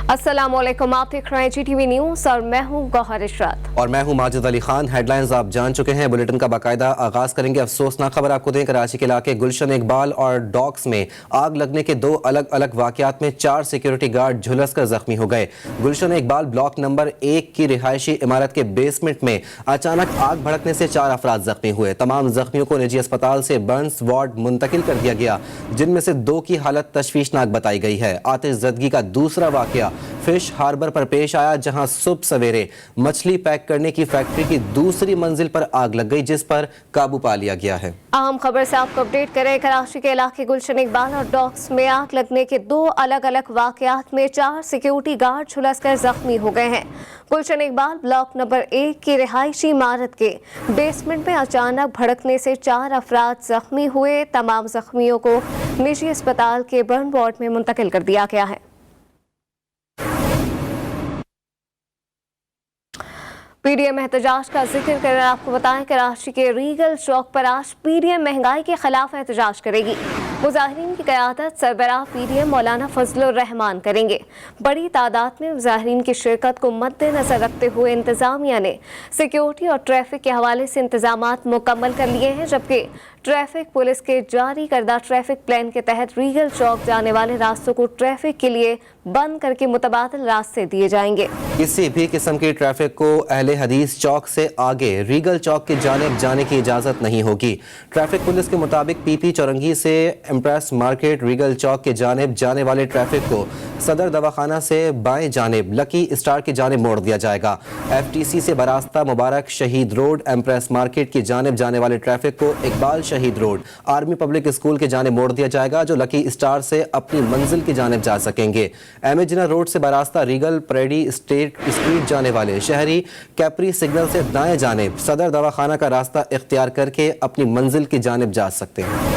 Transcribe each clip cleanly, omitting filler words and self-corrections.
अस्सलामुअलैकुम, आप देख रहे हैं GTV न्यूज़ और मैं हूं गौहर इशरत और मैं हूं माजिद अली खान। हेडलाइंस आप जान चुके हैं, बुलेटिन का बाकायदा आगाज करेंगे। अफसोसनाक खबर आपको दें, कराची के इलाके गुलशन इकबाल और डॉक्स में आग लगने के दो अलग अलग वाकयात में 4 सिक्योरिटी गार्ड झुलस कर जख्मी हो गए। गुलशन इकबाल ब्लॉक नंबर 1 की रिहायशी इमारत के बेसमेंट में अचानक आग भड़कने से 4 अफराद जख्मी हुए। तमाम जख्मियों को निजी अस्पताल से बर्न्स वार्ड मुंतकिल कर दिया गया, जिनमें से 2 की हालत तशवीशनाक बताई गई है। आतिशज़दगी का दूसरा वाकया फिश हार्बर पर पेश आया, जहां सुबह सवेरे मछली पैक करने की फैक्ट्री की दूसरी मंजिल पर आग लग गई, जिस पर काबू पा लिया गया है। अहम खबर से आपको अपडेट करें। कराची के इलाके गुलशन इकबाल और डॉक्स में आग लगने के 2 अलग अलग वाकयात में 4 सिक्योरिटी गार्ड झुलस कर जख्मी हो गए हैं। गुलशन इकबाल ब्लॉक नंबर 1 की रिहायशी इमारत के बेसमेंट में अचानक भड़कने से 4 अफराद जख्मी हुए। तमाम जख्मियों को निजी अस्पताल के बर्न वार्ड में मुंतकिल कर दिया गया है। पीडीएम एहतजाज का जिक्र कर आपको बताएं, कराची के रीगल चौक पर आज पीडीएम महंगाई के खिलाफ एहतजाज करेगी। मुजाहिरीन की क़यादत सरबराह पीडीएम मौलाना फजलुर रहमान करेंगे। बड़ी तादाद में मुजाहिरीन की शिरकत को मद्देनजर रखते हुए इंतजामिया ने सिक्योरिटी और ट्रैफिक के हवाले से इंतजामात मुकम्मल कर लिए हैं, जबकि ट्रैफिक पुलिस के जारी करदा ट्रैफिक प्लान के तहत रीगल चौक जाने वाले रास्तों को ट्रैफिक के लिए बंद करके मुतबादिल रास्ते दिए जाएंगे। किसी भी किस्म की ट्रैफिक को अहले हदीस चौक से आगे रीगल चौक की जानिब जाने की इजाज़त नहीं होगी। ट्रैफिक पुलिस के मुताबिक पीपी चौरंगी से इम्प्रेस मार्केट रीगल चौक की जानिब जाने वाले ट्रैफिक को सदर दवाखाना से बाएं जानिब लकी स्टार की जानिब मोड़ दिया जाएगा। FTC से बरास्ता मुबारक शहीद रोड इम्प्रेस मार्केट की जानिब जाने वाले ट्रैफिक को इकबाल शहीद रोड आर्मी पब्लिक स्कूल की जानिब मोड़ दिया जाएगा, जो लकी स्टार से अपनी मंजिल की जानिब जा सकेंगे। एमेजिना रोड से बरास्ता रीगल प्रेडी स्ट्रीट जाने वाले शहरी कैपरी सिग्नल से दाएं जानिब सदर दवाखाना का रास्ता इख्तियार करके अपनी मंजिल की जानिब जा सकते हैं।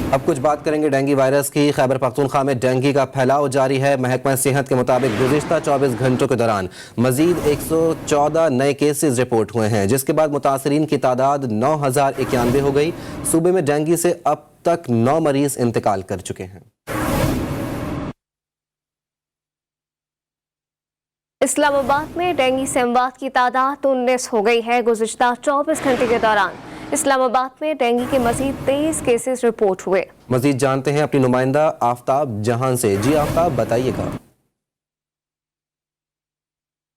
अब कुछ बात करेंगे डेंगू वायरस की। खैबर पख्तूनख्वा में डेंगू का फैलाव जारी है। महकमा सेहत के मुताबिक गुज़िश्ता 24 घंटों के दौरान मजीद 114 नए केसेस रिपोर्ट हुए हैं, जिसके बाद मुतासरीन की तादाद 9091 हो गई। सूबे में डेंगू से अब तक 9 मरीज इंतकाल कर चुके हैं। इस्लामाबाद में डेंगू से अमवात की तादाद 19 हो गई है। गुज़िश्ता 24 घंटे के दौरान इस्लामाबाद में डेंगू के मजीद 23 केसेस रिपोर्ट हुए। मजीद जानते हैं अपनी नुमाइंदा आफ्ताब जहां से। जी आफ्ताब, बताइएगा।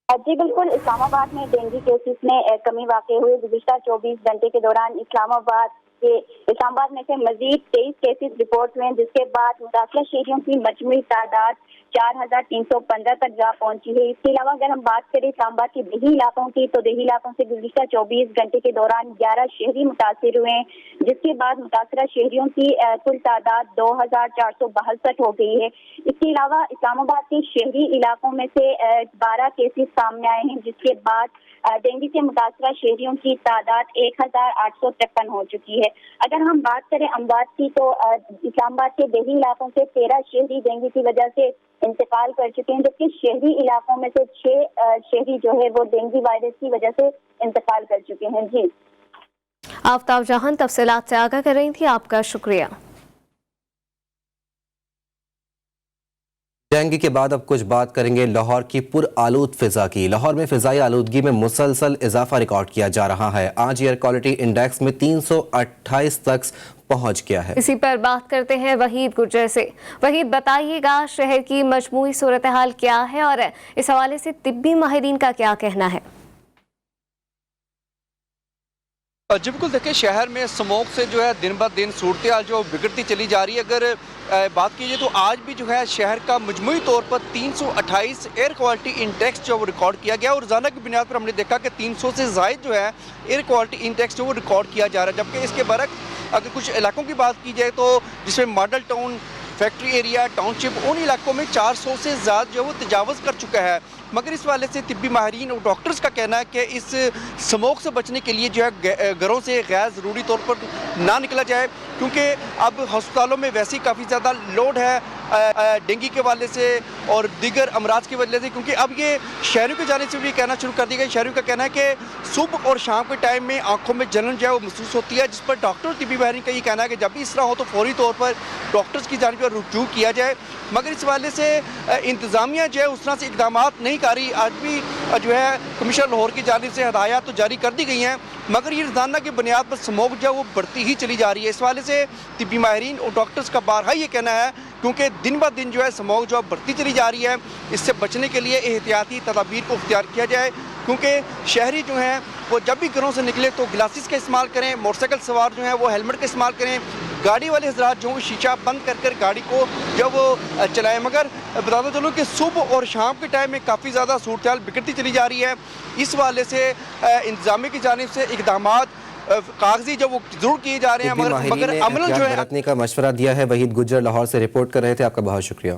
जी बिल्कुल, इस्लामाबाद में डेंगू केसेस में कमी वाक़ई हुई। गुज़िश्ता 24 घंटे के दौरान इस्लामाबाद में से मजीद 23 केसेस रिपोर्ट हुए, जिसके बाद मुतासरा शहरियों की मजमूई तादाद 4315 तक जा पहुंची है। इसके अलावा अगर हम बात करें इस्लामाबाद के देही इलाकों की, तो देही इलाकों से गुज़िश्ता 24 घंटे के दौरान 11 शहरी मुतासिर हुए, जिसके बाद मुतासरा शहरियों की कुल तादाद 2462 हो गई है। इसके अलावा इस्लामाबाद के शहरी इलाकों में से 12 केसेस सामने आए हैं, जिसके बाद डेंगू से मुतासरा शहरियों की तादाद 1853 हो चुकी है। अगर हम बात करें अमवात की, तो इस्लामाबाद के देही इलाकों से 13 शहरी डेंगू की वजह से इंतकाल कर चुके हैं, जबकि शहरी इलाकों में से 6 शहरी जो है वो डेंगू वायरस की वजह से इंतकाल कर चुके हैं। जी आफ्ताब जहां तफसीलात से आगाह कर रही थी, आपका शुक्रिया। डेंगू के बाद अब कुछ बात करेंगे लाहौर की पुरआलूद फिजा की। लाहौर में फिजाई आलूदगी में मुसलसल इजाफा रिकॉर्ड किया जा रहा है। आज एयर क्वालिटी इंडेक्स में 328 तक पहुंच गया है। इसी पर बात करते हैं वहीद गुर्जर से। वहीद, बताइएगा शहर की मजमूई सूरत हाल क्या है और इस हवाले से तिब्बी माहिरीन का क्या कहना है? जी बिल्कुल, देखिए शहर में स्मोक से जो है दिन ब दिन सूरत हाल जो बिगड़ती चली जा रही है। अगर बात कीजिए तो आज भी जो है शहर का मजमूई तौर पर 328 एयर क्वालिटी इंडेक्स जो वो रिकॉर्ड किया गया, और रोज़ाना की बुनियाद पर हमने देखा कि 300 से ज़ायद जो है एयर क्वालिटी इंडेक्स जो वो रिकॉर्ड किया जा रहा है। जबकि इसके बरक्स अगर कुछ इलाकों की बात की जाए, तो जिसमें model town, factory area, township, उन इलाकों में 400 से ज़्यादा जो वो तजावज़ कर चुका है। مگر اس حوالے سے طبی ماہرین اور ڈاکٹرز کا کہنا ہے کہ اس اسموک سے بچنے کے لیے جو ہے گھروں سے غیر ضروری طور پر نہ نکلا جائے، کیونکہ اب ہسپتالوں میں ویسے ہی کافی زیادہ لوڈ ہے ڈینگی کے حوالے سے اور دیگر امراض کی وجہ سے، کیونکہ اب یہ شہریوں کی جانب سے بھی کہنا شروع کر دیا گیا۔ شہریوں کا کہنا ہے کہ صبح اور شام کے ٹائم میں آنکھوں میں جلن جو ہے وہ محسوس ہوتی ہے، جس پر ڈاکٹر طبی ماہرین کا یہ کہنا ہے کہ جب بھی اس طرح ہو تو فوری طور پر ڈاکٹرز کی جانب پر رجوع کیا جائے، مگر اس حوالے سے انتظامیہ جو ہے اس طرح سے اقدامات نہیں کر رہی۔ آج بھی جو ہے کمشنر لاہور کی جانب سے ہدایات تو جاری کر دی گئی ہیں، مگر یہ روزانہ کی بنیاد پر اسموک جو ہے وہ بڑھتی ہی چلی جا رہی ہے۔ اس حوالے سے طبی ماہرین اور ڈاکٹرز کا بارہا یہ کہنا ہے، کیونکہ دن بہ دن جو ہے اسموک جو ہے بڑھتی چلی جا رہی ہے، اس سے بچنے کے لیے احتیاطی تدابیر کو اختیار کیا جائے، کیونکہ شہری جو ہیں وہ جب بھی گھروں سے نکلے تو گلاسز کا استعمال کریں، موٹر سائیکل سوار جو ہیں وہ ہیلمٹ کا استعمال کریں، گاڑی والے حضرات جو شیشہ بند کر کر گاڑی کو جو وہ چلائیں۔ مگر بتاتا چلوں کہ صبح اور شام کے ٹائم میں کافی زیادہ صورتحال بگڑتی چلی جا رہی ہے۔ اس حوالے سے انتظامیہ کی جانب سے اقدامات کاغذی جو وہ ضرور کیے جا رہے ہیں، مگر عمل جو ہے برتنے کا مشورہ دیا ہے۔ وحید گجر لاہور سے رپورٹ کر رہے تھے، آپ کا بہت شکریہ۔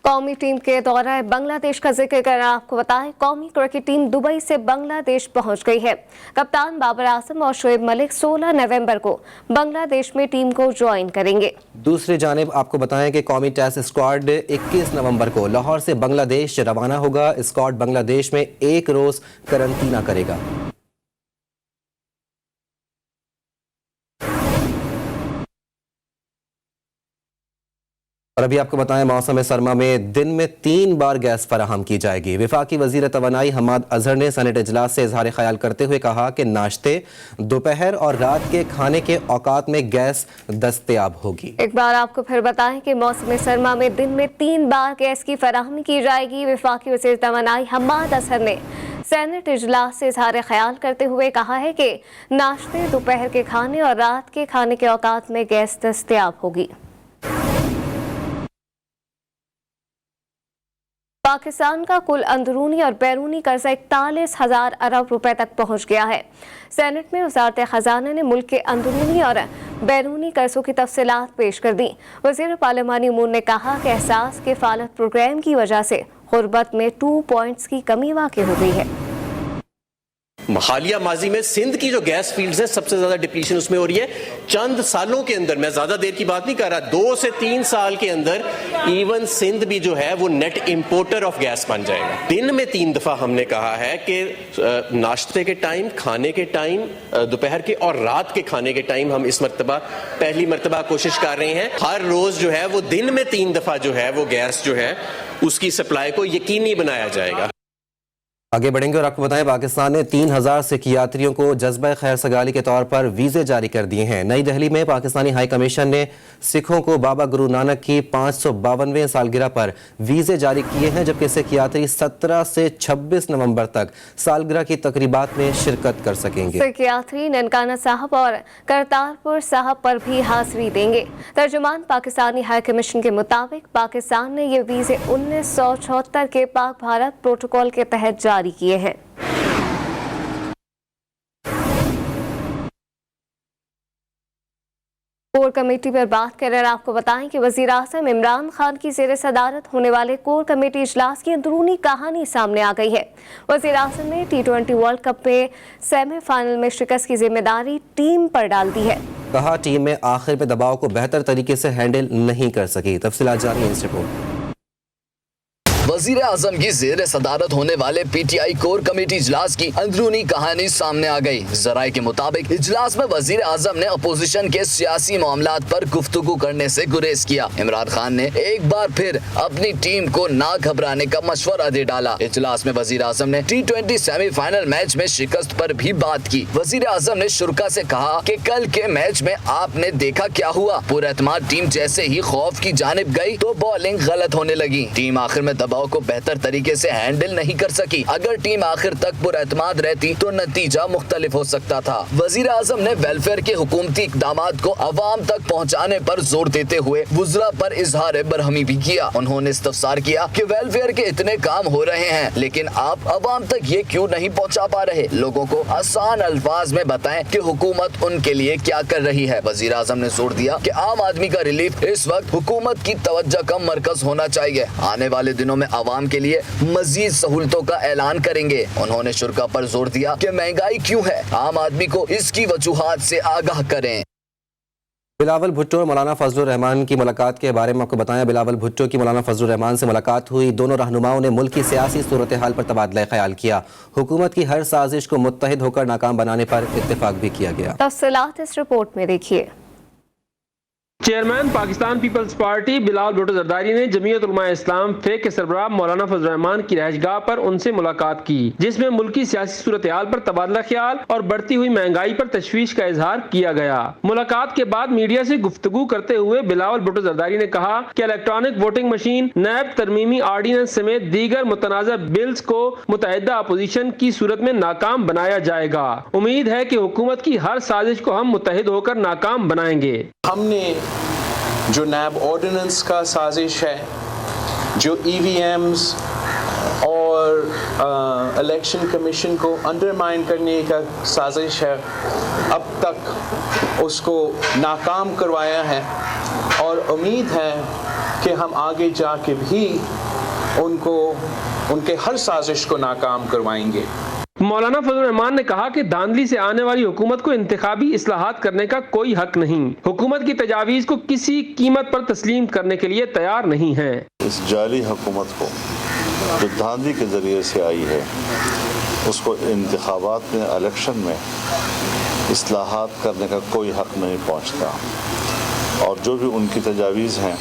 قومی ٹیم کے دورہ بنگلہ دیش کا ذکر کرنا آپ کو بتائیں، قومی کرکٹ ٹیم دبئی سے بنگلہ دیش پہنچ گئی ہے۔ کپتان بابر اعظم اور شعیب ملک 16 نومبر کو بنگلہ دیش میں ٹیم کو جوائن کریں گے۔ دوسری جانب آپ کو بتائیں کہ قومی ٹیسٹ اسکواڈ 21 نومبر کو لاہور سے بنگلہ دیش روانہ ہوگا۔ اسکواڈ بنگلہ دیش میں 1 روز قرنطینہ کرے گا۔ اور ابھی آپ کو بتائیں، موسم سرما میں دن میں 3 بار گیس فراہم کی جائے گی۔ وفاقی وزیر توانائی حماد اظہر نے سینٹ اجلاس سے اظہار خیال کرتے ہوئے کہا کہ ناشتے، دوپہر اور رات کے کھانے کے اوقات میں گیس دستیاب ہوگی۔ ایک بار آپ کو پھر بتائیں کہ موسم سرما میں دن میں 3 بار گیس کی فراہمی کی جائے گی۔ وفاقی وزیر توانائی حماد اظہر نے سینٹ اجلاس سے اظہار خیال کرتے ہوئے کہا ہے کہ ناشتے، دوپہر کے کھانے اور رات کے کھانے کے اوقات میں گیس دستیاب ہوگی۔ پاکستان کا کل اندرونی اور بیرونی قرضہ 41,000 ارب روپے تک پہنچ گیا ہے۔ سینٹ میں وزارت خزانہ نے ملک کے اندرونی اور بیرونی قرضوں کی تفصیلات پیش کر دیں۔ وزیر پارلیمانی امور نے کہا کہ احساس کفالت پروگرام کی وجہ سے غربت میں 2 پوائنٹس کی کمی واقع ہو گئی ہے۔ حالیہ ماضی میں سندھ کی جو گیس فیلڈز ہیں سب سے زیادہ ڈپلیشن اس میں ہو رہی ہے۔ چند سالوں کے اندر، میں زیادہ دیر کی بات نہیں کر رہا، 2 سے 3 سال کے اندر ایون سندھ بھی جو ہے وہ نیٹ امپورٹر آف گیس بن جائے گا۔ دن میں 3 دفعہ ہم نے کہا ہے کہ ناشتے کے ٹائم، کھانے کے ٹائم، دوپہر کے اور رات کے کھانے کے ٹائم ہم اس مرتبہ پہلی مرتبہ کوشش کر رہے ہیں۔ ہر روز جو ہے وہ دن میں 3 دفعہ جو ہے وہ گیس جو ہے اس کی سپلائی کو یقینی بنایا جائے گا۔ آگے بڑھیں گے اور آپ کو بتائیں، پاکستان نے 3000 سکھ یاتریوں کو جذبہ خیر سگالی کے طور پر ویزے جاری کر دیے ہیں۔ نئی دہلی میں پاکستانی ہائی کمیشن نے سکھوں کو بابا گرو نانک کی 552ویں سالگرہ پر ویزے جاری کیے ہیں، جبکہ سکھ یاتری 17 سے 26 نومبر تک سالگرہ کی تقریبات میں شرکت کر سکیں گے۔ سکھ یاتری ننکانہ صاحب اور کرتارپور صاحب پر بھی حاضری دیں گے۔ ترجمان پاکستانی ہائی کمیشن کے مطابق پاکستان نے یہ ویزے 1974 کے پاک بھارت پروٹوکول کے تحت جاری کیے ہیں۔ کور کمیٹی پر بات کریں، آپ کو بتائیں کہ وزیر اعظم عمران خان کی زیر صدارت ہونے والے کور کمیٹی اجلاس کی اندرونی کہانی سامنے آ گئی ہے۔ وزیر اعظم نے T20 ورلڈ کپ میں سیمی فائنل میں شکست کی ذمہ داری ٹیم پر ڈال دی ہے۔ کہا ٹیم میں آخر میں دباؤ کو بہتر طریقے سے ہینڈل نہیں کر سکی۔ تفصیلات جانیں اس رپورٹ۔ وزیر اعظم کی زیر صدارت ہونے والے P T I core committee اجلاس کی اندرونی کہانی سامنے آ گئی۔ ذرائع کے مطابق اجلاس میں وزیر اعظم نے اپوزیشن کے سیاسی معاملات پر گفتگو کرنے سے گریز کیا۔ عمران خان نے ایک بار پھر اپنی ٹیم کو نہ گھبرانے کا مشورہ دے ڈالا۔ اجلاس میں وزیر اعظم نے T20 سیمی فائنل میچ میں شکست پر بھی بات کی۔ وزیر اعظم نے شرکا سے کہا کہ کل کے میچ میں آپ نے دیکھا کیا ہوا، پراعتماد ٹیم جیسے ہی خوف کی جانب گئی تو بالنگ غلط ہونے لگی، ٹیم آخر میں دباؤ को बेहतर तरीके से हैंडल नहीं कर सकी। अगर टीम आखिर तक पुरएतमाद रहती तो नतीजा मुख्तलिफ हो सकता था। वजीर आजम ने वेलफेयर के हुकूमती इक़दामात को अवाम तक पहुँचाने पर जोर देते हुए वुज़रा पर इजहार बरहमी भी किया। उन्होंने इस्तफसार किया कि वेलफेयर के इतने काम हो रहे हैं लेकिन आप अवाम तक ये क्यों नहीं पहुँचा पा रहे। लोगों को आसान अल्फाज में बताएं कि हुकूमत उनके लिए क्या कर रही है। वजीर आजम ने जोर दिया कि आम आदमी का रिलीफ इस वक्त हुकूमत की तवज्जो का मरकज होना चाहिए। आने वाले दिनों में आवाम के लिए मजीद सहूलतों का ऐलान करेंगे। उन्होंने शुरा पर जोर दिया कि महंगाई क्यों है, आम आदमी को इसकी वजूहात से आगाह करें। बिलावल भुट्टो और मौलाना फजलुर रहमान की मुलाकात के बारे में आपको बताया। बिलावल भुट्टो की मौलाना फजलुर रहमान से मुलाकात हुई। दोनों रहनुमाओं ने मुल्क की सियासी सूरत हाल पर तबादला ख्याल किया। हुकूमत की हर साजिश को मुत्तहिद होकर नाकाम बनाने पर इत्तेफाक भी किया गया। तफसीलात इस रिपोर्ट में देखिए। Chairman Pakistan Peoples Party Bilawal Bhutto Zardari ने जमीयत उलमा इस्लाम फेक के सरबराह मौलाना फजलुर रहमान की रहायशगाह पर उनसे मुलाकात की, जिसमें मुल्की सियासी सूरत हाल पर तबादला ख्याल और बढ़ती हुई महंगाई पर तशवीश का इजहार किया गया। मुलाकात के बाद मीडिया से गुफ्तगू करते हुए बिलावल भुट्टो जरदारी ने कहा कि इलेक्ट्रॉनिक वोटिंग मशीन, नैब तरमीमी आर्डीनेंस समेत दीगर मुतनाज़ा बिल्स को मुतहदा अपोजिशन की सूरत में नाकाम बनाया जाएगा। उम्मीद है कि हुकूमत की हर साजिश को हम मुत्तहिद होकर नाकाम बनाएंगे। हमने जो नैब ऑर्डिनेंस का साजिश है, जो EVMs और इलेक्शन कमीशन को अंडरमाइन करने का साजिश है, अब तक उसको नाकाम करवाया है और उम्मीद है कि हम आगे जाके भी उनके हर साजिश को नाकाम करवाएंगे। मौलाना फजलुर रहमान ने कहा कि धांधली से आने वाली हुकूमत को इंतखाबी इस्लाहात करने का कोई हक नहीं। हुकूमत की तजावीज़ को किसी कीमत पर तस्लीम करने के लिए तैयार नहीं है। इस जाली हुकूमत को जो धांधली के जरिए से आई है, उसको इंतखाबात में, इलेक्शन में इस्लाहात करने का कोई हक नहीं पहुँचता और जो भी उनकी तजावीज़ हैं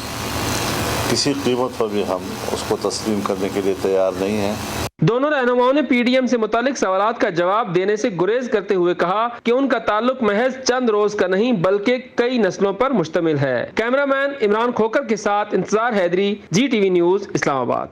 किसी कीमत पर भी हम उसको तस्लीम करने के लिए तैयार नहीं हैं। दोनों रहनुमाओं ने PDM से मुतालिक सवालात का जवाब देने से गुरेज करते हुए कहा कि उनका ताल्लुक महज चंद रोज का नहीं बल्कि कई नस्लों पर मुश्तमिल है। कैमरामैन इमरान खोकर के साथ Intezar Haidari, GTV news, Islamabad.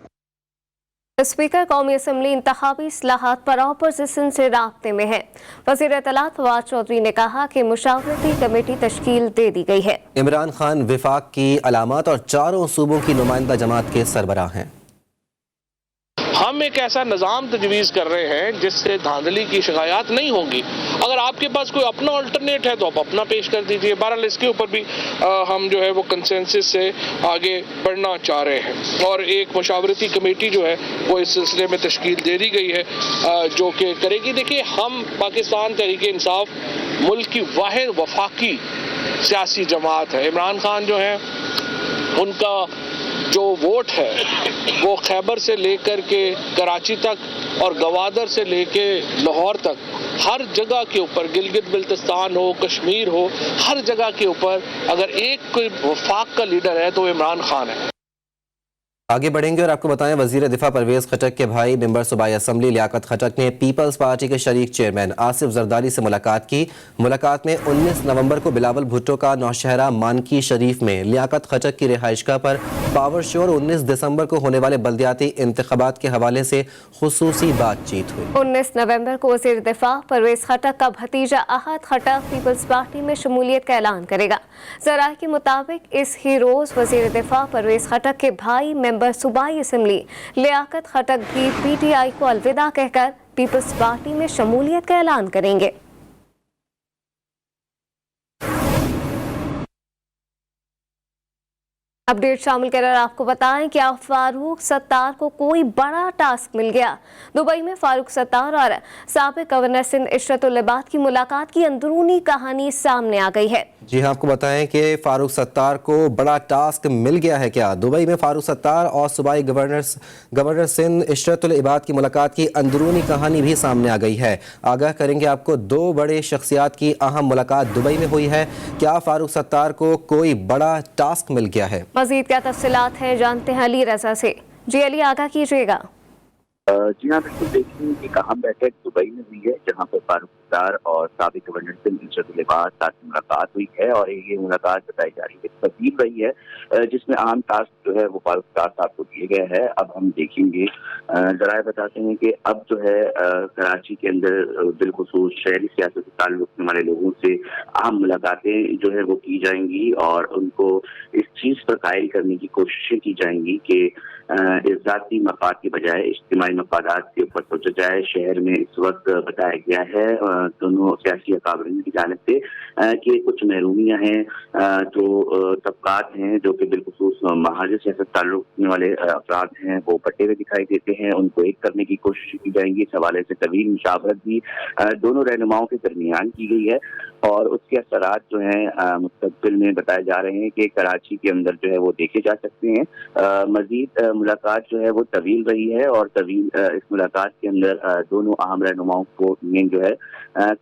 Speaker कौमी असम्बली इंतखाबी इस्लाहात पर अपोजिशन से राब्ते में है। वज़ीर इत्तलात फवाद चौधरी ने कहा कि मुशावरती कमेटी तश्कील दे दी गई है। इमरान खान विफाक की अलामत और चारों सूबों की नुमाइंदा जमात के सरबराह हैं। हम एक ऐसा निज़ाम तजवीज़ कर रहे हैं जिससे धांधली की शिकायत नहीं होंगी। अगर आपके पास कोई अपना अल्टरनेट है तो आप अपना पेश कर दीजिए। बहरहाल इसके ऊपर भी हम जो है वो कंसेंसस से आगे बढ़ना चाह रहे हैं और एक मुशावरती कमेटी जो है वो इस सिलसिले में तश्कील दे दी गई है जो कि करेगी। देखिए, हम पाकिस्तान तहरीक इंसाफ मुल्क की वाहिद वफाकी सियासी जमात है। इमरान खान जो है उनका जो वोट है वो खैबर से लेकर के कराची तक और गवादर से लेके लाहौर तक हर जगह के ऊपर, गिलगित बिल्तिस्तान हो, कश्मीर हो, हर जगह के ऊपर अगर एक कोई वफाक का लीडर है तो इमरान खान है। आगे बढ़ेंगे और आपको बताएं, वजीर दिफा परवेज खटक के भाई मेंबर सूबाई असम्बली लियाकत खटक ने पीपल्स पार्टी के शरीक चेयरमैन आसिफ जरदारी से मुलाकात की। मुलाकात में 19 नवंबर को बिलावल भुट्टो का नौशहरा मानकी शरीफ में लियाकत खटक की रिहाइशगाह पर पावर शो और 19 दिसंबर को होने वाले बल्दियाती इंतखाबात के हवाले से खुसूसी बातचीत हुई। 19 नवंबर को वजीर दिफा परवेज खटक का भतीजा अहद खटक पीपल्स पार्टी में शमूलियत का ऐलान करेगा। ज़राए के मुताबिक इस ही रोज वजीर दिफा परवेज खटक के भाई मेंबर सूबाई असम्बली लियाकत खटक भी PTI को अलविदा कहकर पीपल्स पार्टी में शमूलियत का ऐलान करेंगे। अपडेट शामिल कर आपको बताएं कि अब फारूक सत्तार को कोई बड़ा टास्क मिल गया। दुबई में फारूक सत्तार और साबिक गवर्नर सिंध इशरतुल इबाद की मुलाकात की अंदरूनी कहानी सामने आ गई है। जी हाँ, आपको बताएं कि फारूक सत्तार को बड़ा टास्क मिल गया है। क्या दुबई में फारूक सत्तार और सूबाई गवर्नर सिंध इशरतुल इबाद की मुलाकात की अंदरूनी कहानी भी सामने आ गई है। आगाह करेंगे आपको, दो बड़े शख्सियात की अहम मुलाकात दुबई में हुई है। क्या फारूक सत्तार को कोई बड़ा टास्क मिल गया है? मजीद क्या तफसीलात हैं जानते हैं अली रजा से। जी अली, आगाह कीजिएगा। जी हाँ, बिल्कुल। देखिए, एक अहम बैठक दुबई में हुई है जहाँ पर फारूक ستار اور سابق گورنر سندھ ارشد لباس ساتھ ملاقات ہوئی ہے، اور یہ ملاقات بتائی جا رہی ہے تبدیل رہی ہے، جس میں اہم ٹاسک جو ہے وہ فاروق ستار صاحب کو دیے گئے ہیں۔ اب ہم دیکھیں گے، ذرائع بتاتے ہیں کہ اب جو ہے کراچی کے اندر بالخصوص شہری سیاست سے تعلق رکھنے والے لوگوں سے اہم ملاقاتیں جو ہے وہ کی جائیں گی، اور ان کو اس چیز پر قائل کرنے کی کوششیں کی جائیں گی کہ ذاتی مفاد کی بجائے اجتماعی مفادات کے اوپر سوچا جائے۔ شہر میں اس وقت بتایا گیا ہے دونوں سیاسی اکابرین کی جانب سے کہ کچھ محرومیاں ہیں، جو طبقات ہیں جو کہ بالخصوص مہاجر سیاست تعلق رکھنے والے افراد ہیں وہ بٹے ہوئے دکھائی دیتے ہیں، ان کو ایک کرنے کی کوشش کی جائیں گی۔ اس حوالے سے طویل مشاورت بھی دونوں رہنماؤں کے درمیان کی گئی ہے، اور اس کے اثرات جو ہیں مستقبل میں بتائے جا رہے ہیں کہ کراچی کے اندر جو ہے وہ دیکھے جا سکتے ہیں۔ مزید ملاقات جو ہے وہ طویل رہی ہے، اور طویل اس ملاقات کے اندر دونوں اہم رہنماؤں کو جو ہے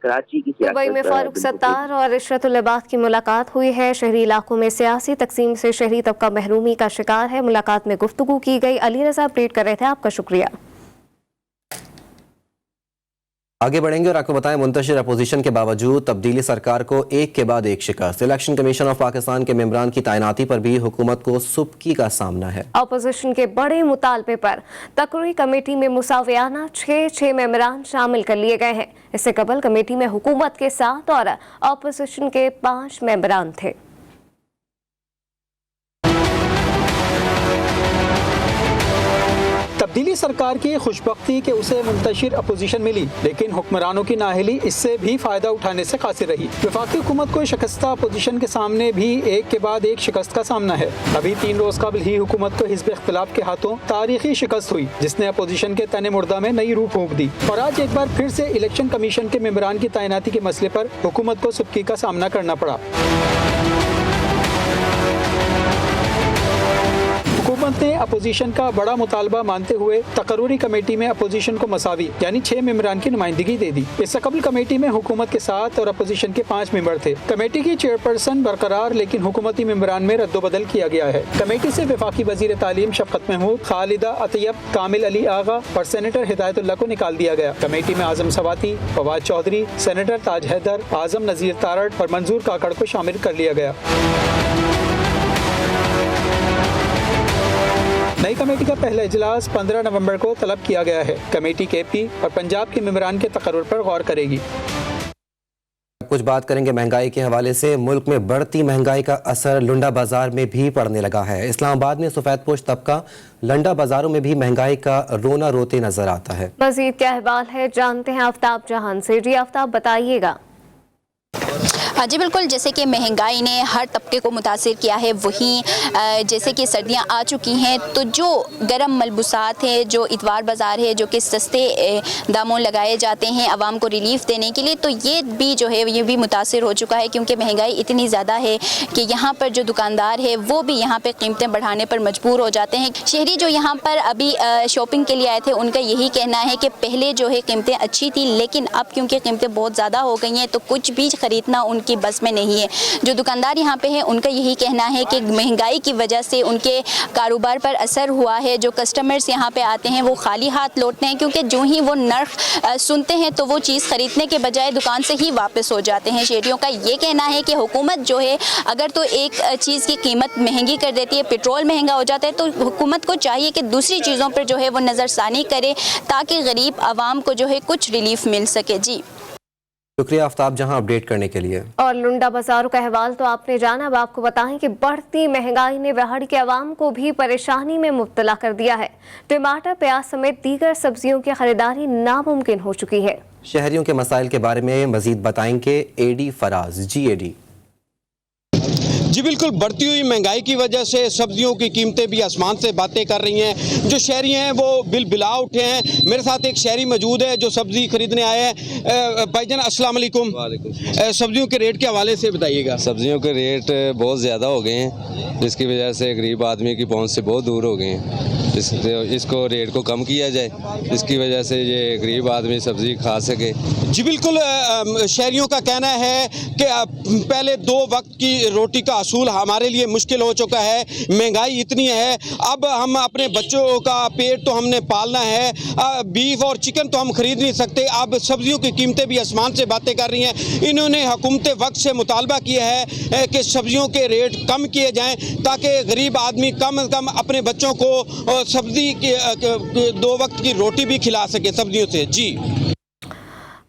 کراچی کی دبئی میں فاروق ستار اور عشرت اللباس کی ملاقات ہوئی ہے۔ شہری علاقوں میں سیاسی تقسیم سے شہری طبقہ محرومی کا شکار ہے۔ ملاقات میں گفتگو کی گئی۔ علی رضا اپڈیٹ کر رہے تھے، آپ کا شکریہ۔ آگے بڑھیں گے اور آپ کو بتائیں، منتشر اپوزیشن کے باوجود تبدیلی سرکار کو ایک کے بعد ایک شکست۔ الیکشن کمیشن آف پاکستان کے ممبران کی تعیناتی پر بھی حکومت کو سبکی کا سامنا ہے۔ اپوزیشن کے بڑے مطالبے پر تقرری کمیٹی میں مساویانہ 6 ممبران شامل کر لیے گئے ہیں۔ اس سے قبل کمیٹی میں حکومت کے 7 اور اپوزیشن کے 5 ممبران تھے۔ تبدیلی سرکار کی خوشبختی کہ اسے منتشر اپوزیشن ملی، لیکن حکمرانوں کی نااہلی اس سے بھی فائدہ اٹھانے سے قاصر رہی۔ وفاقی حکومت کو شکستہ اپوزیشن کے سامنے بھی ایک کے بعد ایک شکست کا سامنا ہے۔ ابھی 3 روز قبل ہی حکومت کو حزب اختلاف کے ہاتھوں تاریخی شکست ہوئی، جس نے اپوزیشن کے تن مردہ میں نئی روح پھونک دی، اور آج ایک بار پھر سے الیکشن کمیشن کے ممبران کی تعیناتی کے مسئلے پر حکومت کو سبکی کا سامنا کرنا پڑا۔ حکومت نے اپوزیشن کا بڑا مطالبہ مانتے ہوئے تقرری کمیٹی میں اپوزیشن کو مساوی یعنی 6 ممبران کی نمائندگی دے دی۔ اس سے قبل کمیٹی میں حکومت کے 7 اور اپوزیشن کے 5 ممبر تھے۔ کمیٹی کی چیئرپرسن برقرار، لیکن حکومتی ممبران میں رد و بدل کیا گیا ہے۔ کمیٹی سے وفاقی وزیر تعلیم شفقت محمود، خالدہ اطیب، کامل علی آغا اور سینیٹر ہدایت اللہ کو نکال دیا گیا۔ کمیٹی میں اعظم سواتی، فواد چودھری، سینیٹر تاج حیدر، اعظم نذیر تارڑ اور منظور کاکڑ کو شامل کر لیا گیا۔ نئی کمیٹی کا پہلا اجلاس 15 نومبر کو طلب کیا گیا ہے۔ کمیٹی کے پی اور پنجاب کے ممبران کے تقرر پر غور کرے گی۔ کچھ بات کریں گے مہنگائی کے حوالے سے۔ ملک میں بڑھتی مہنگائی کا اثر لنڈا بازار میں بھی پڑنے لگا ہے۔ اسلام آباد میں سفید پوش طبقہ لنڈا بازاروں میں بھی مہنگائی کا رونا روتے نظر آتا ہے۔ مزید کیا احوال ہے جانتے ہیں آفتاب جہان سے۔ جی آفتاب بتائیے گا۔ جی بالکل، جیسے کہ مہنگائی نے ہر طبقے کو متاثر کیا ہے، وہیں جیسے کہ سردیاں آ چکی ہیں تو جو گرم ملبوسات ہیں، جو اتوار بازار ہے جو کہ سستے داموں لگائے جاتے ہیں عوام کو ریلیف دینے کے لیے، تو یہ بھی جو ہے یہ بھی متاثر ہو چکا ہے، کیونکہ مہنگائی اتنی زیادہ ہے کہ یہاں پر جو دکاندار ہے وہ بھی یہاں پہ قیمتیں بڑھانے پر مجبور ہو جاتے ہیں۔ شہری جو یہاں پر ابھی شاپنگ کے لیے آئے تھے، ان کا یہی کہنا ہے کہ پہلے جو ہے قیمتیں اچھی تھیں، لیکن اب کیونکہ قیمتیں بہت زیادہ ہو گئی ہیں تو کچھ بھی خریدنا ان کی بس میں نہیں ہے۔ جو دکاندار یہاں پہ ہیں ان کا یہی کہنا ہے کہ مہنگائی کی وجہ سے ان کے کاروبار پر اثر ہوا ہے۔ جو کسٹمرز یہاں پہ آتے ہیں وہ خالی ہاتھ لوٹتے ہیں، کیونکہ جو ہی وہ نرخ سنتے ہیں تو وہ چیز خریدنے کے بجائے دکان سے ہی واپس ہو جاتے ہیں۔ شہریوں کا یہ کہنا ہے کہ حکومت جو ہے اگر تو ایک چیز کی قیمت مہنگی کر دیتی ہے، پیٹرول مہنگا ہو جاتا ہے، تو حکومت کو چاہیے کہ دوسری چیزوں پر جو ہے وہ نظر ثانی کرے تاکہ غریب عوام کو جو ہے کچھ ریلیف مل سکے۔ جی شکریہ آفتاب جہاں اپڈیٹ کرنے کے لیے۔ اور لنڈا بازاروں کا احوال تو آپ نے جانا، اب آپ کو بتائیں کہ بڑھتی مہنگائی نے بہاڑ کے عوام کو بھی پریشانی میں مبتلا کر دیا ہے۔ ٹماٹر، پیاز سمیت دیگر سبزیوں کی خریداری ناممکن ہو چکی ہے۔ شہریوں کے مسائل کے بارے میں مزید بتائیں گے اے ڈی فراز۔ جی اے ڈی۔ جی بالکل، بڑھتی ہوئی مہنگائی کی وجہ سے سبزیوں کی قیمتیں بھی آسمان سے باتیں کر رہی ہیں۔ جو شہری ہیں وہ بل بلا اٹھے ہیں۔ میرے ساتھ ایک شہری موجود ہے جو سبزی خریدنے آئے ہیں۔ بھائی جان السلام علیکم۔ سبزیوں کے ریٹ کے حوالے سے بتائیے گا۔ سبزیوں کے ریٹ بہت زیادہ ہو گئے ہیں، جس کی وجہ سے غریب آدمی کی پہنچ سے بہت دور ہو گئے ہیں۔ इसको रेट को कम किया जाए, इसकी वजह से ये गरीब आदमी सब्ज़ी खा सके। जी बिल्कुल, शहरियों का कहना है कि पहले 2 वक्त की रोटी का असूल हमारे लिए मुश्किल हो चुका है, महंगाई इतनी है, अब हम अपने बच्चों का पेट तो हमने पालना है, बीफ और चिकन तो हम खरीद नहीं सकते, अब सब्जियों की कीमतें भी आसमान से बातें कर रही हैं। इन्होंने हुकूमत वक्त से मुतालबा किया है कि सब्जियों के रेट कम किए जाएं ताकि गरीब आदमी कम से कम अपने बच्चों को सब्जी की 2 वक्त की रोटी भी खिला सके सब्जियों से। जी,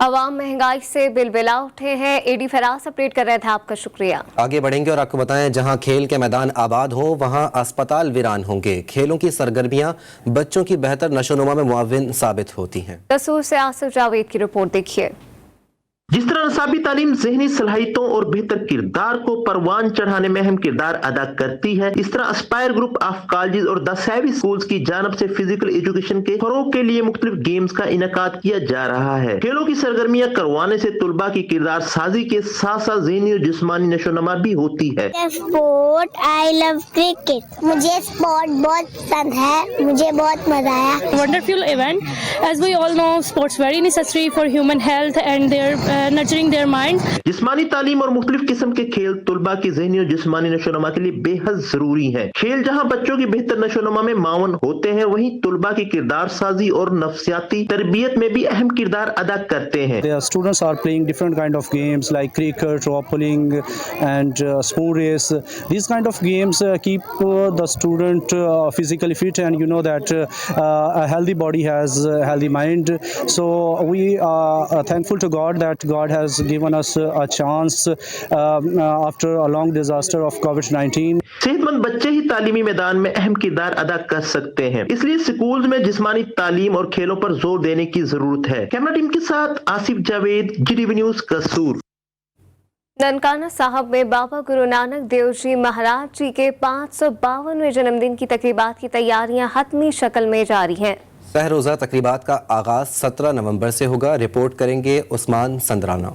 अवाम महंगाई से बिलबिला उठे हैं। एडी फराज अपडेट कर रहे थे, आपका शुक्रिया। आगे बढ़ेंगे और आपको बताएं, जहां खेल के मैदान आबाद हो वहां अस्पताल वीरान होंगे। खेलों की सरगर्मियां बच्चों की बेहतर नशोनुमा में मुआविन साबित होती हैं। कसूर से आसिफ जावेद की रिपोर्ट देखिए। जिस तरह नसाबी तालीम ज़हनी सलाहियतों और बेहतर किरदार को परवान चढ़ाने में अहम किरदार अदा करती है, इस तरह अस्पायर ग्रुप ऑफ कॉलेजेस और द सेवी स्कूल्स की जानब से फिजिकल एजुकेशन के फरोग के लिए मुख्तलिफ गेम्स का इनकाद किया जा रहा है। खेलों की सरगर्मियां करवाने से तुलबा की किरदार साजी के साथ साथ ज़हनी और जिस्मानी नशोनमा भी होती है। स्पोर्ट, आई लव क्रिकेट, मुझे स्पोर्ट बहुत पसंद है, मुझे बहुत मजा आया। Wonderful event, as we all know sports very necessary for human health and their nurturing their mind। जिस्मानी तालीम और मुख्तलिफ किस्म के खेल तुलबा की ज़हनी और जिस्मानी नशोनुमा के लिए बेहद जरूरी है। खेल जहाँ बच्चों की बेहतर नशोनुमा में मावन होते हैं, वहीं तुलबा की किरदार साजी और नफ्सियाती तरबियत में भी अहम किरदार अदा करते हैं। Students are playing different kind of games like cricket, rope pulling and spoon race. These kind of games keep the student physically fit, and you know that a healthy body has a healthy mind. So we are thankful to God that God has given us a chance after a long disaster of COVID-19. सेहतमंद बच्चे ही तालीमी मैदान में अहम किरदार अदा कर सकते हैं, इसलिए स्कूल में जिस्मानी तालीम और खेलों पर जोर देने की जरूरत है। कैमरा टीम के साथ आसिफ जावेद, GTV न्यूज़, कसूर। ननकाना साहब में बाबा गुरु नानक देव जी महाराज जी के 552वें जन्मदिन की तकरीबात की तैयारियां हतमी शक्ल में जारी हैं। सह रोज़ा तकरीबात का आगाज 17 नवंबर से होगा। रिपोर्ट करेंगे उस्मान संदराना।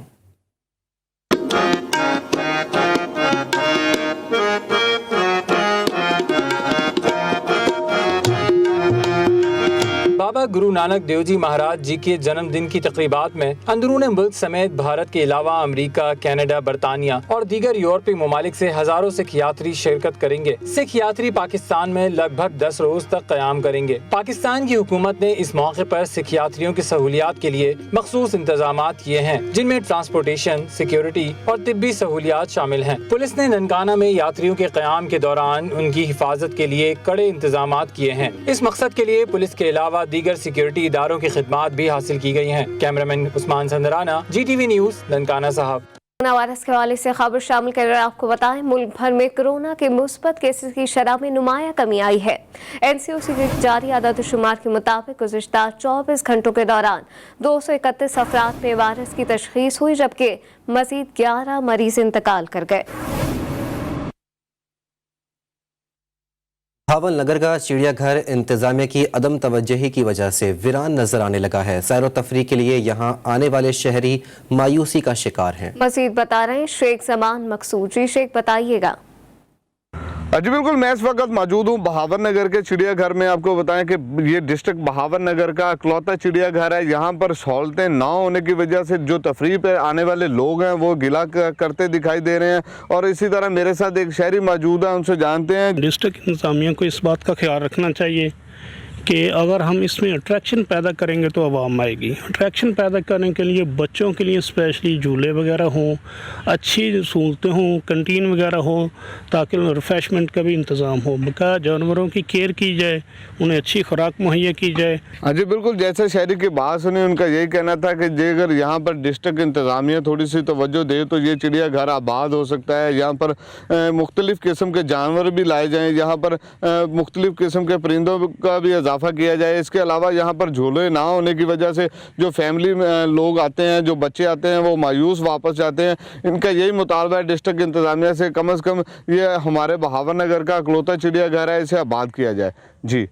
बाबा गुरु नानक देव जी महाराज जी के जन्मदिन की तकरीबात में अंदरून मुल्क समेत भारत के अलावा अमेरिका, कनाडा, बरतानिया और दीगर यूरोपीय ममालिक से हजारों सिख यात्री शिरकत करेंगे। सिख यात्री पाकिस्तान में लगभग 10 रोज तक क़याम करेंगे। पाकिस्तान की हुकूमत ने इस मौके पर सिख यात्रियों की सहूलियात के लिए मखसूस इंतजामात किए हैं, जिनमें ट्रांसपोर्टेशन, सिक्योरिटी और तिब्बी सहूलियात शामिल हैं। पुलिस ने ननकाना में यात्रियों के क़याम के दौरान उनकी हिफाजत के लिए कड़े इंतजामात किए हैं। इस मकसद के लिए पुलिस के अलावा दीगर सिक्योरिटी इदारों की खिदमात भी हासिल की गई हैं। Cameraman Usman Sandrana, GTV news, Nankana Sahib. Corona virus के हवाले से खबर शामिल कर आपको बताएं, मुल्क भर में कोरोना के मुस्बत केसेस की शरह में नुमाया कमी आई है। NCOC की जारी आदाद शुमार के मुताबिक गुज़िश्ता 24 घंटों के दौरान 231 अफराद में वायरस की तशख़ीस हुई, जबकि मज़ीद 11 मरीज इंतकाल कर गए। भावन नगर का चिड़ियाघर इंतजामिया की अदम तवज्जोही की वजह से वीरान नजर आने लगा है। सैर व तफरीह के लिए यहाँ आने वाले शहरी मायूसी का शिकार हैं। मजीद बता रहे हैं शेख जमान मकसूद। जी शेख, बताइएगा। जी बिल्कुल, मैं इस वक्त मौजूद हूँ बहावन नगर के चिड़ियाघर में। आपको बताएं कि ये डिस्ट्रिक्ट बहावन नगर का इकलौता चिड़ियाघर है। यहाँ पर सहूलतें ना होने की वजह से जो तफरीह पे आने वाले लोग हैं वो गिला करते दिखाई दे रहे हैं। और इसी तरह मेरे साथ एक शहरी मौजूद है, उनसे जानते हैं। डिस्ट्रिक्ट इंतजामिया को इस बात का ख्याल रखना चाहिए कि अगर हम इसमें अट्रैक्शन पैदा करेंगे तो आवाम आएगी। अट्रैक्शन पैदा करने के लिए बच्चों के लिए स्पेशली झूले वगैरह हों, अच्छी सहूलतें हों, कैंटीन वगैरह हो, ताकि रिफ़्रेशमेंट का भी इंतज़ाम हो। बकाया जानवरों की केयर की जाए, उन्हें अच्छी खुराक मुहैया की जाए। हाँ जी बिल्कुल, जैसे शहरी की बात सुनी, उनका यही कहना था कि अगर यहाँ पर डिस्ट्रिक्ट इंतज़ामिया थोड़ी सी तवज्जो दे तो ये चिड़ियाघर आबाद हो सकता है। यहाँ पर मुख्तलिफ़ किस्म के जानवर भी लाए जाएँ, यहाँ पर मुख्तलिफ़ किस्म के परिंदों का भी इजाफा किया जाए। इसके अलावा यहाँ पर झूले ना होने की वजह से जो फैमिली लोग आते हैं, जो बच्चे आते हैं, वो मायूस वापस जाते हैं। इनका यही मुतालबा है डिस्ट्रिक्ट इंतजामिया से, कम से कम ये हमारे बहावन नगर का इकलौता चिड़ियाघर है, इसे आबाद किया जाए। जी।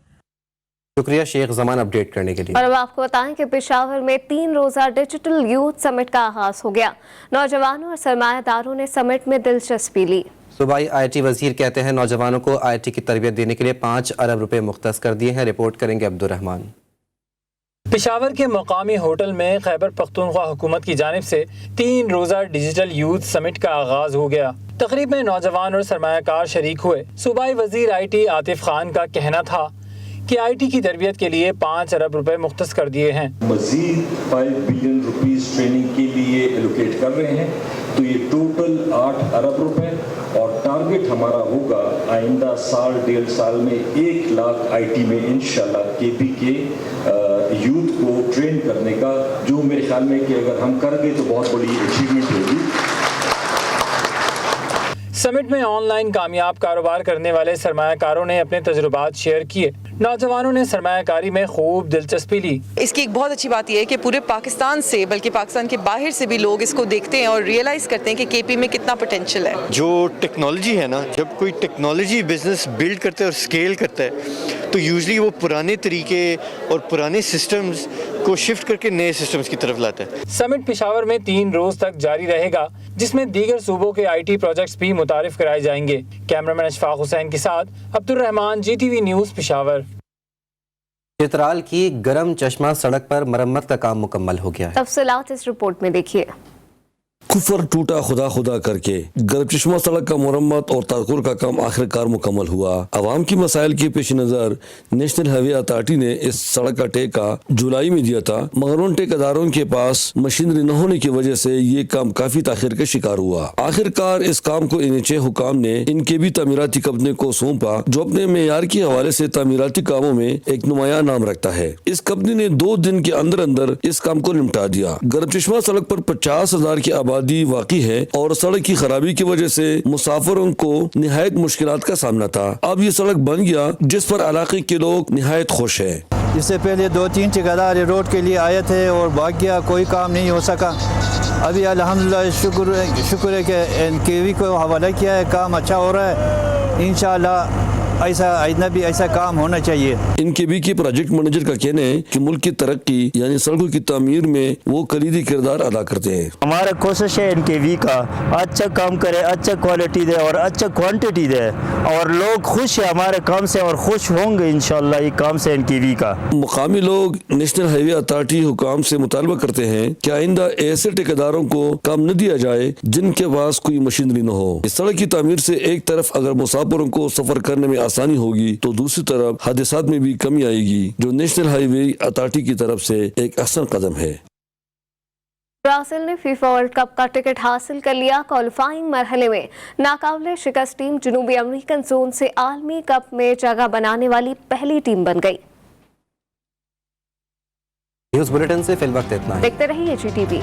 शुक्रिया शेख जमान अपडेट करने के लिए। और अब आपको बताएं कि पेशावर में 3 रोज़ा डिजिटल यूथ समिट का आगाज हो गया। नौजवानों और सरमायादारों ने समिट में दिलचस्पी ली। सूबाई IT वजीर कहते हैं नौजवानों को IT की तरबियत देने के लिए 5 अरब रुपए मुख्तस कर दिए हैं। रिपोर्ट करेंगे अब्दुल रहमान। पेशावर के मकामी होटल में खैबर पख्तूनख्वा हुकूमत की जानिब से 3 रोज़ा डिजिटल यूथ समिट का आगाज हो गया। तकरीब में नौजवान और सरमायाकार शरीक हुए। सूबाई वजीर IT आतिफ खान का कहना था कि IT की तरबियत के लिए 5 अरब रुपए मुख्तस कर दिए हैं। मजीद 5 बिलियन रुपीस ट्रेनिंग के लिए एलोकेट कर रहे हैं, तो ये टोटल 8 अरब रुपए और टारगेट हमारा होगा आइंदा साल 1.5 साल में 1 लाख IT में इंशाल्लाह KP के यूथ को ट्रेन करने का, जो मेरे ख्याल में कि अगर हम कर गए तो बहुत बड़ी अचीवमेंट होगी। समिट में ऑनलाइन कामयाब कारोबार करने वाले सरमायाकारों ने अपने तजुर्बात शेयर किए। नौजवानों ने सरमायाकारी में खूब दिलचस्पी ली। इसकी एक बहुत अच्छी बात यह है कि पूरे पाकिस्तान से बल्कि पाकिस्तान के बाहर से भी लोग इसको देखते हैं और रियलाइज करते हैं कि KP में कितना पोटेंशियल है। जो टेक्नोलॉजी है ना, जब कोई टेक्नोलॉजी बिजनेस बिल्ड करता है और स्केल करता है तो यूजुअली वो पुराने तरीके और पुराने सिस्टम्स को शिफ्ट करके नए सिस्टम्स की तरफ लाता है। समिट पेशावर में 3 रोज तक जारी रहेगा, जिसमें दीगर सूबों के IT प्रोजेक्ट्स भी मुतारिफ कराए जाएंगे। कैमरामैन अशफाक हुसैन के साथ अब्दुल रहमान, GTV न्यूज़ पेशावर। चित्राल की गरम चश्मा सड़क पर मरम्मत का काम मुकम्मल हो गया है। तफसीलात इस रिपोर्ट में देखिए। कुफर टूटा खुदा खुदा करके गरम चश्मा सड़क का मुरम्मत और तारकुर का काम आखिरकार मुकम्मल हुआ। आवाम की मसाइल के पेश नज़र नेशनल हाईवे अथॉरिटी ने इस सड़क का ठेका जुलाई में दिया था, मगर उन ठेकेदारों के पास मशीनरी न होने की वजह से ये काम काफी ताखिर का शिकार हुआ। आखिरकार इस काम को NHA हुकाम ने इनके भी तामीराती कंपनी को सौंपा, जो अपने मेयार के हवाले से तामीराती कामों में एक नुमाया नाम रखता है। इस कंपनी ने 2 दिन के अंदर अंदर इस काम को निपटा दिया। गरम चश्मा सड़क पर 50,000 की आबादी वाकई है और सड़क की खराबी की वजह से मुसाफिरों को निहायत मुश्किलात का सामना था। अब ये सड़क बन गया, जिस पर इलाके के लोग निहायत खुश है। इससे पहले 2-3 ठेकेदार रोड के लिए आए थे और भाग गया, कोई काम नहीं हो सका। अभी अल्हम्दुलिल्लाह शुक्र है कि NKV को हवाला किया है, काम अच्छा हो रहा है। इंशाअल्लाह ऐसा आइंदा भी ऐसा काम होना चाहिए। NKV के प्रोजेक्ट मैनेजर का कहना है कि मुल्क की तरक्की यानी सड़कों की तामीर में वो कलीदी किरदार अदा करते हैं। हमारा कोशिश है NKV का अच्छा काम करे, अच्छा क्वालिटी दे और अच्छा क्वांटिटी दे, और लोग खुश है हमारे काम से और खुश होंगे इंशाल्लाह ये काम से NKV का। मुकामी लोग नेशनल हाईवे अथॉरिटी हुकाम से मुतालबा करते हैं कि आइंदा ऐसे ठेकेदारों को काम न दिया जाए जिनके पास कोई मशीनरी न हो। इस सड़क की तामीर से एक तरफ अगर मुसाफिरों को सफर करने में आसानी होगी तो दूसरी तरफ हादसात में भी कमी आएगी, जो नेशनल हाईवे अथॉरिटी की तरफ से एक अहम कदम है। ब्राजील ने फीफा वर्ल्ड कप का टिकट हासिल कर लिया। क्वालिफाइंग मरहले में नाकाबिले शिकस्त टीम जनूबी अमेरिकन जोन से आलमी कप में जगह बनाने वाली पहली टीम बन गई। न्यूज़ बुलेटिन से फिल वक्त इतना ही। देखते रहिए GTV।